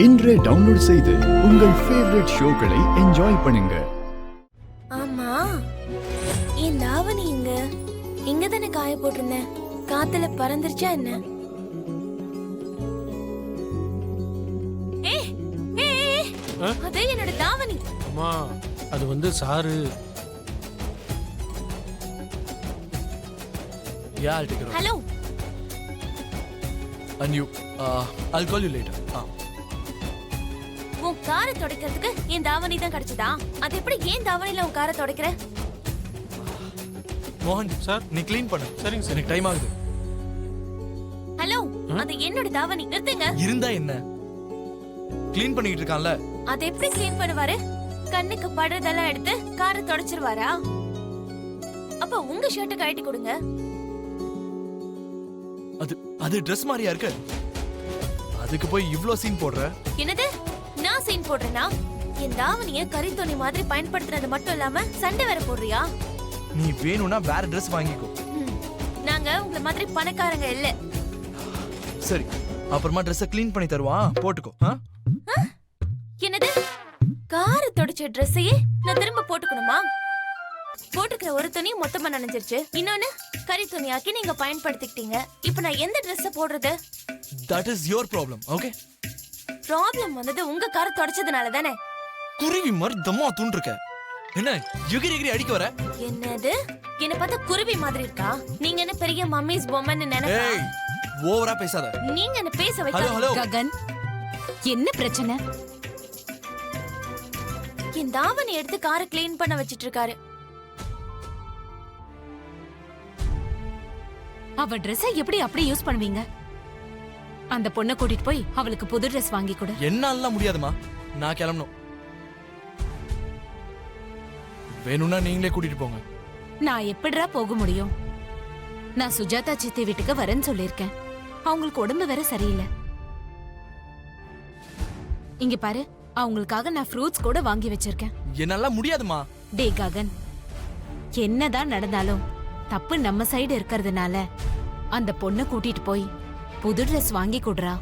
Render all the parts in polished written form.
இன்றே டவுன்லோட் செய்து உங்கள் ஃபேவரட் ஷோக்களை என்ஜாய் பண்ணுங்க. ஆமா, என் தாவணி இங்க தானே காய போட்டிருந்தேன். காத்துல பறந்துருச்சா என்ன? அது என்னோட தாவணி. அம்மா, அது sir. Yeah, I'll take it. Hello. And you, I'll call you later. உன் காரை துடைக்கிறதுக்கு என் தாவணி தான் கிடைச்சதா? அது எப்படி ஏன் தாவணில உன் காரை துடைக்கிற? மோகன் சார், நீ க்ளீன் பண்ணு. சரிங்க சார், எனக்கு டைம் ஆகுது. ஹலோ, அது என்னோட தாவணி. நிறுத்துங்க. இருந்தா என்ன? க்ளீன் பண்ணிட்டு இருக்கான்ல. அது எப்படி க்ளீன் பண்ணுவாரு? கண்ணுக்கு படுறதெல்லாம் எடுத்து காரை துடைச்சிருவாரா? அப்ப உங்க ஷர்ட்டை கழட்டி கொடுங்க. அது Dress மாதிரியா இருக்கு. அதுக்கு போய் இவ்ளோ சீன் போடுற? என்னது? நான் சீன் போடுறேனா? என் தாவணிய கறி துணி மாதிரி பயன்படுத்துறது மட்டும் இல்லாம சண்டை வேற போடுறியா? நீ வேணும்னா வேற Dress வாங்கிக்கோ. நாங்க உங்கள மாதிரி பணக்காரங்க இல்ல. சரி, அப்புறமா Dress-அ க்ளீன் பண்ணி தருவான், போட்டுக்கோ. என்னது? காரை தொடச்ச Dress-ஐயே நான் திரும்ப போட்டுக்கணுமா? போட்டுக்கிற ஒரு துணி மொத்தமா நனைஞ்சிருச்சு, இன்னொன்னு கறி துணியாக்கி நீங்க பயன்படுத்திக்கிட்டீங்க. இப்ப நான் எந்த Dress-அ போடுறது? That is your problem, okay? Problem வந்தது உங்க காரை தொடச்சதுனால தானே. குருவி மாதிரி தம்மா தூண்டிருக்க. என்ன எகிரி எகிரி அடிக்க வர? என்னது? என்ன பார்த்தா குருவி மாதிரி இருக்கா? நீங்க என்ன பெரிய மம்மிஸ் பொம்மைன்னு நினைப்பா? ஏய், ஓவரா பேசாத. நீங்க என்ன பேச ஹலோ வைக்காதீங்க. ஹலோ ககன், என்ன பிரச்சனை? என் தாவணி எடுத்து காரை க்ளீன் பண்ண வச்சிட்டு இருக்காரு. அவ Dress-ஐ எப்படி அப்படி யூஸ் பண்ணுவீங்க? அந்த பொண்ணை கூட்டிட்டு போய் அவளுக்கு புது Dress வாங்கி கொடு. என்னால முடியாதுமா, நான் கிளம்பணும். வேணும்னா நீங்களே கூட்டிட்டு போங்க. நான் எப்படிடா போக முடியும்? நான் சுஜாதா சித்தி வீட்டுக்கு வரேன்னு சொல்லிருக்கேன். அவங்களுக்கு உடம்பு வேற சரியில்லை. இங்க பாரு, அவங்களுக்காக நான் ஃப்ரூட்ஸ் கூட வாங்கி வச்சிருக்கேன். என்னால முடியாதுமா. டே ககன், என்னதான் நடந்தாலும் தப்பு நம்ம சைடு இருக்கிறதுனால அந்த பொண்ணை கூட்டிட்டு போய் புது Dress வாங்கி கொடுறா.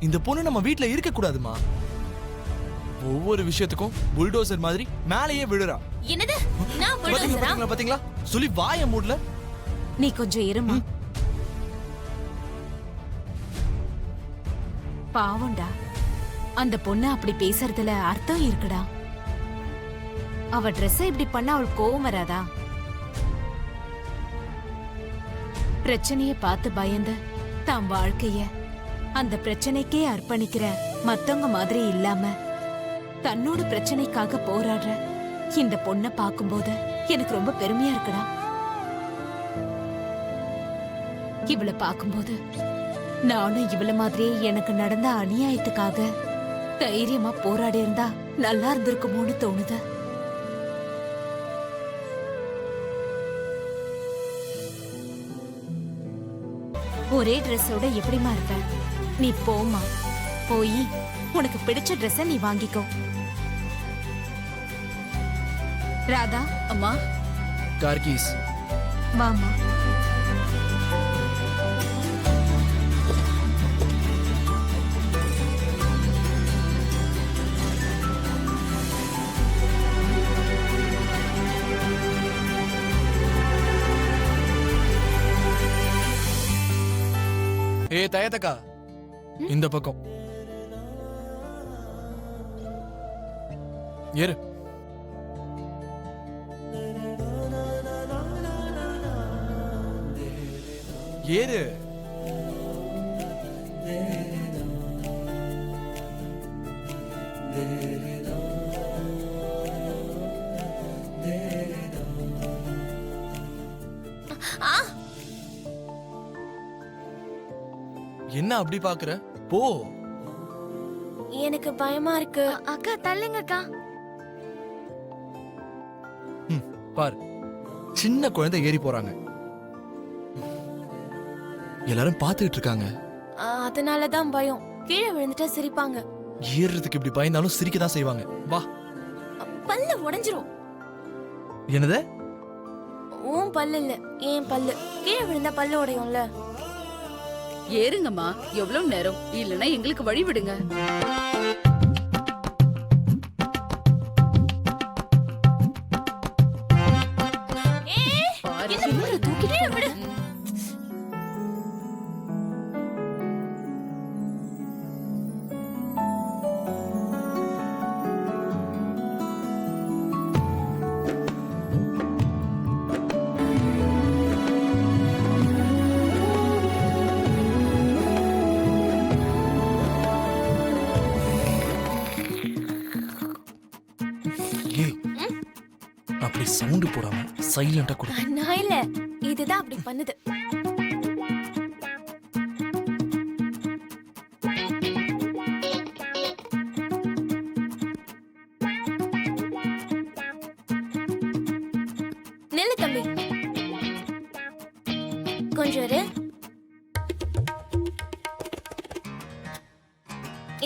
இந்த பொண்ணு நம்ம வீட்ல இருக்க கூடாதுமா. ஒவ்வொரு விஷயத்துக்கும் புல்டோசர் மாதிரி மேலேயே விழுறா. என்னது? நான் புல்டோசரா? பாத்தீங்களா? சொல்லி வாய மூடல. நீ கொஞ்சம் இருமா. பாவம்டா, அந்த பொண்ணு அப்படி பேசுறதுல அர்த்தம் இருக்குடா. அவ Dress-ஐ இப்படி பண்ண அவள் கோவம் வராதா? பிரச்சனைய பார்த்து பயந்து தான் வாழ்க்கைய அந்த பிரச்சனைக்கே அர்ப்பணிக்கிற மத்தவங்க மாதிரி இல்லாம தன்னோட பிரச்சனைக்காக போராடுற இந்த பொண்ணை பார்க்கும்போது எனக்கு ரொம்ப பெருமையா இருக்குடா. இவளை பார்க்கும்போது நானும் இவள மாதிரியே எனக்கு நடந்த அநியாயத்துக்காக தைரியமா போராடி இருந்தா நல்லா இருந்திருக்குமோன்னு தோணுது. ஒரே Dress-ஓட எப்படிமா இருப்ப? நீ போமா, போய் உனக்கு பிடிச்ச Dress-அ நீ வாங்கிக்கோ. ராதா அம்மா, கார் கீஸ். வாமா. ஏய் தயத்தக்கா, இந்த பக்கம் ஏறு. ஏறு. என்ன அப்படி பாக்குற? போ. எனக்கு பயமா இருக்கு. அக்கா தள்ளுங்க அக்கா. பாரு, சின்ன குழந்தை ஏறி போறாங்க. எல்லாரும் பாத்துக்கிட்டு இருக்காங்க. அதனாலதான் பயம். கீழே விழுந்துட்டா சிரிப்பாங்க. ஏறுறதுக்கு இப்படி பயந்தாலும் சிரிக்கதான் செய்வாங்க. வா. பல்ல உடைஞ்சிரும். என்னது? உன் பல்லு இல்ல, என் பல்லு. கீழே விழுந்தா பல்லு உடையும்ல. ஏறுங்கம்மா, எவ்வளவு நேரம்? இல்லனா எங்களுக்கு வழி விடுங்க. பாரு, என்ன தூக்கிட்டே விடு. ஏய் அப்படி சவுண்ட் போடாம சைலண்டா கொடு. நான் இல்ல, இதுதான் அப்படி பண்ணுது. நில்லு தம்பி, கொஞ்சம் இரு.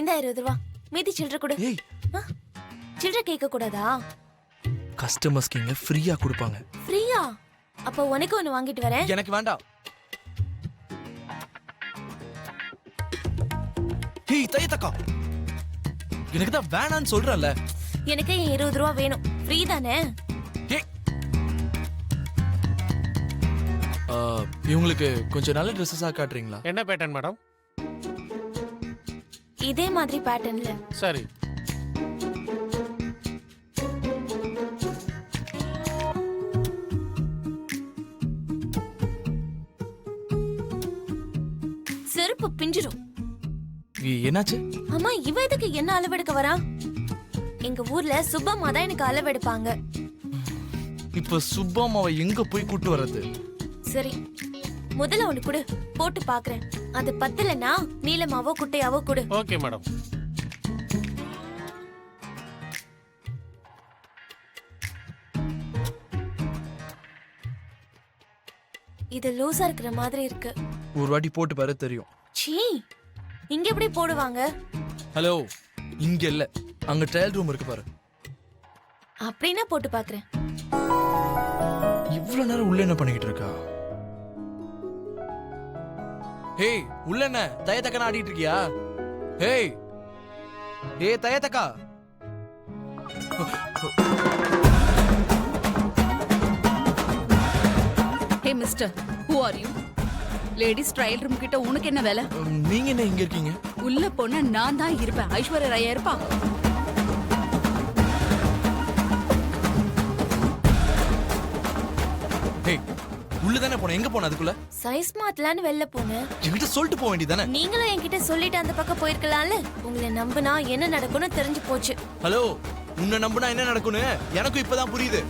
இந்த 20 ரூபா மீதி சில்லற கொடு. ஏய் சில்லற கேட்க கூடாதா? கஸ்டமர்ஸ்க்கு இங்க ஃப்ரீயா கொடுப்பாங்க. ஃப்ரீயா? அப்ப உனக்கு ஒண்ணு வாங்கிட்டு வரேன். எனக்கு வேண்டாம். ஏய் தையத்தக்கா, எனக்கு தான் வேணான்னு சொல்றல. எனக்கு 20 ரூபா வேணும். ஃப்ரீ தானே? ஏய் இவங்களுக்கு கொஞ்சம் நல்ல ட்ரெஸ்ஸஸா காட்டுறீங்களா? என்ன பேட்டர்ன் மேடம்? இதே மாதிரி பேட்டர்ன்ல. சரி. செருப்பு பிஞ்சிரும். என்னாச்சு? அம்மா, இவ எதுக்கு என்ன அளவெடுக்க வரா? எங்க ஊர்ல சுப்பம்மா தான் எனக்கு அளவெடுப்பாங்க. இப்ப சுப்பம்மாவை எங்க போய் கூட்டு வர்றது? சரி, முதல்ல ஒண்ணு கொடு, போட்டு பாக்குறேன். அது பத்தலனா நீலமாவோ குட்டையாவோ கொடு. Okay madam. இது லூசா இருக்கிற மாதிரி இருக்கு. ஒரு வாட்டி போட்டு பாரு தெரியும். சீ, இங்க எப்படி போடுவாங்க? ஹலோ, இங்க இல்ல, அங்க ட்ரையல் ரூம் இருக்கு பாரு. அப்படின்னா போட்டு பாக்குறேன். இவ்வளவு நேரம் உள்ள என்ன பண்ணிக்கிட்டு இருக்கா? ஹேய், உள்ள என்ன தயத்தக்கனா ஆடிட்டு இருக்கியா? ஹேய் ஏய் தயத்தக்கா. Hey mister, who are you? Ladies trial room கிட்ட உனக்கு என்ன வேலை? நீங்க என்ன இங்க இருக்கீங்க? உள்ள போனா நான் தான் இருப்பேன். ஐஸ்வர்யா ராயா இருப்பா. ஹேய், உள்ள தானே போன, எங்க போன அதுக்குள்ள? சைஸ் மாத்தலான்னு வெளில போனேன். என்கிட்ட சொல்லிட்டு போக வேண்டியதானே? நீங்களும் என்கிட்ட சொல்லிட்டு அந்த பக்கம் போயிருக்கலாம்ல. உங்களை நம்பினா என்ன நடக்கும்னு தெரிஞ்சு போச்சு. ஹலோ, உன்னை நம்பினா என்ன நடக்கும்னு எனக்கும் இப்பதான் புரியுது.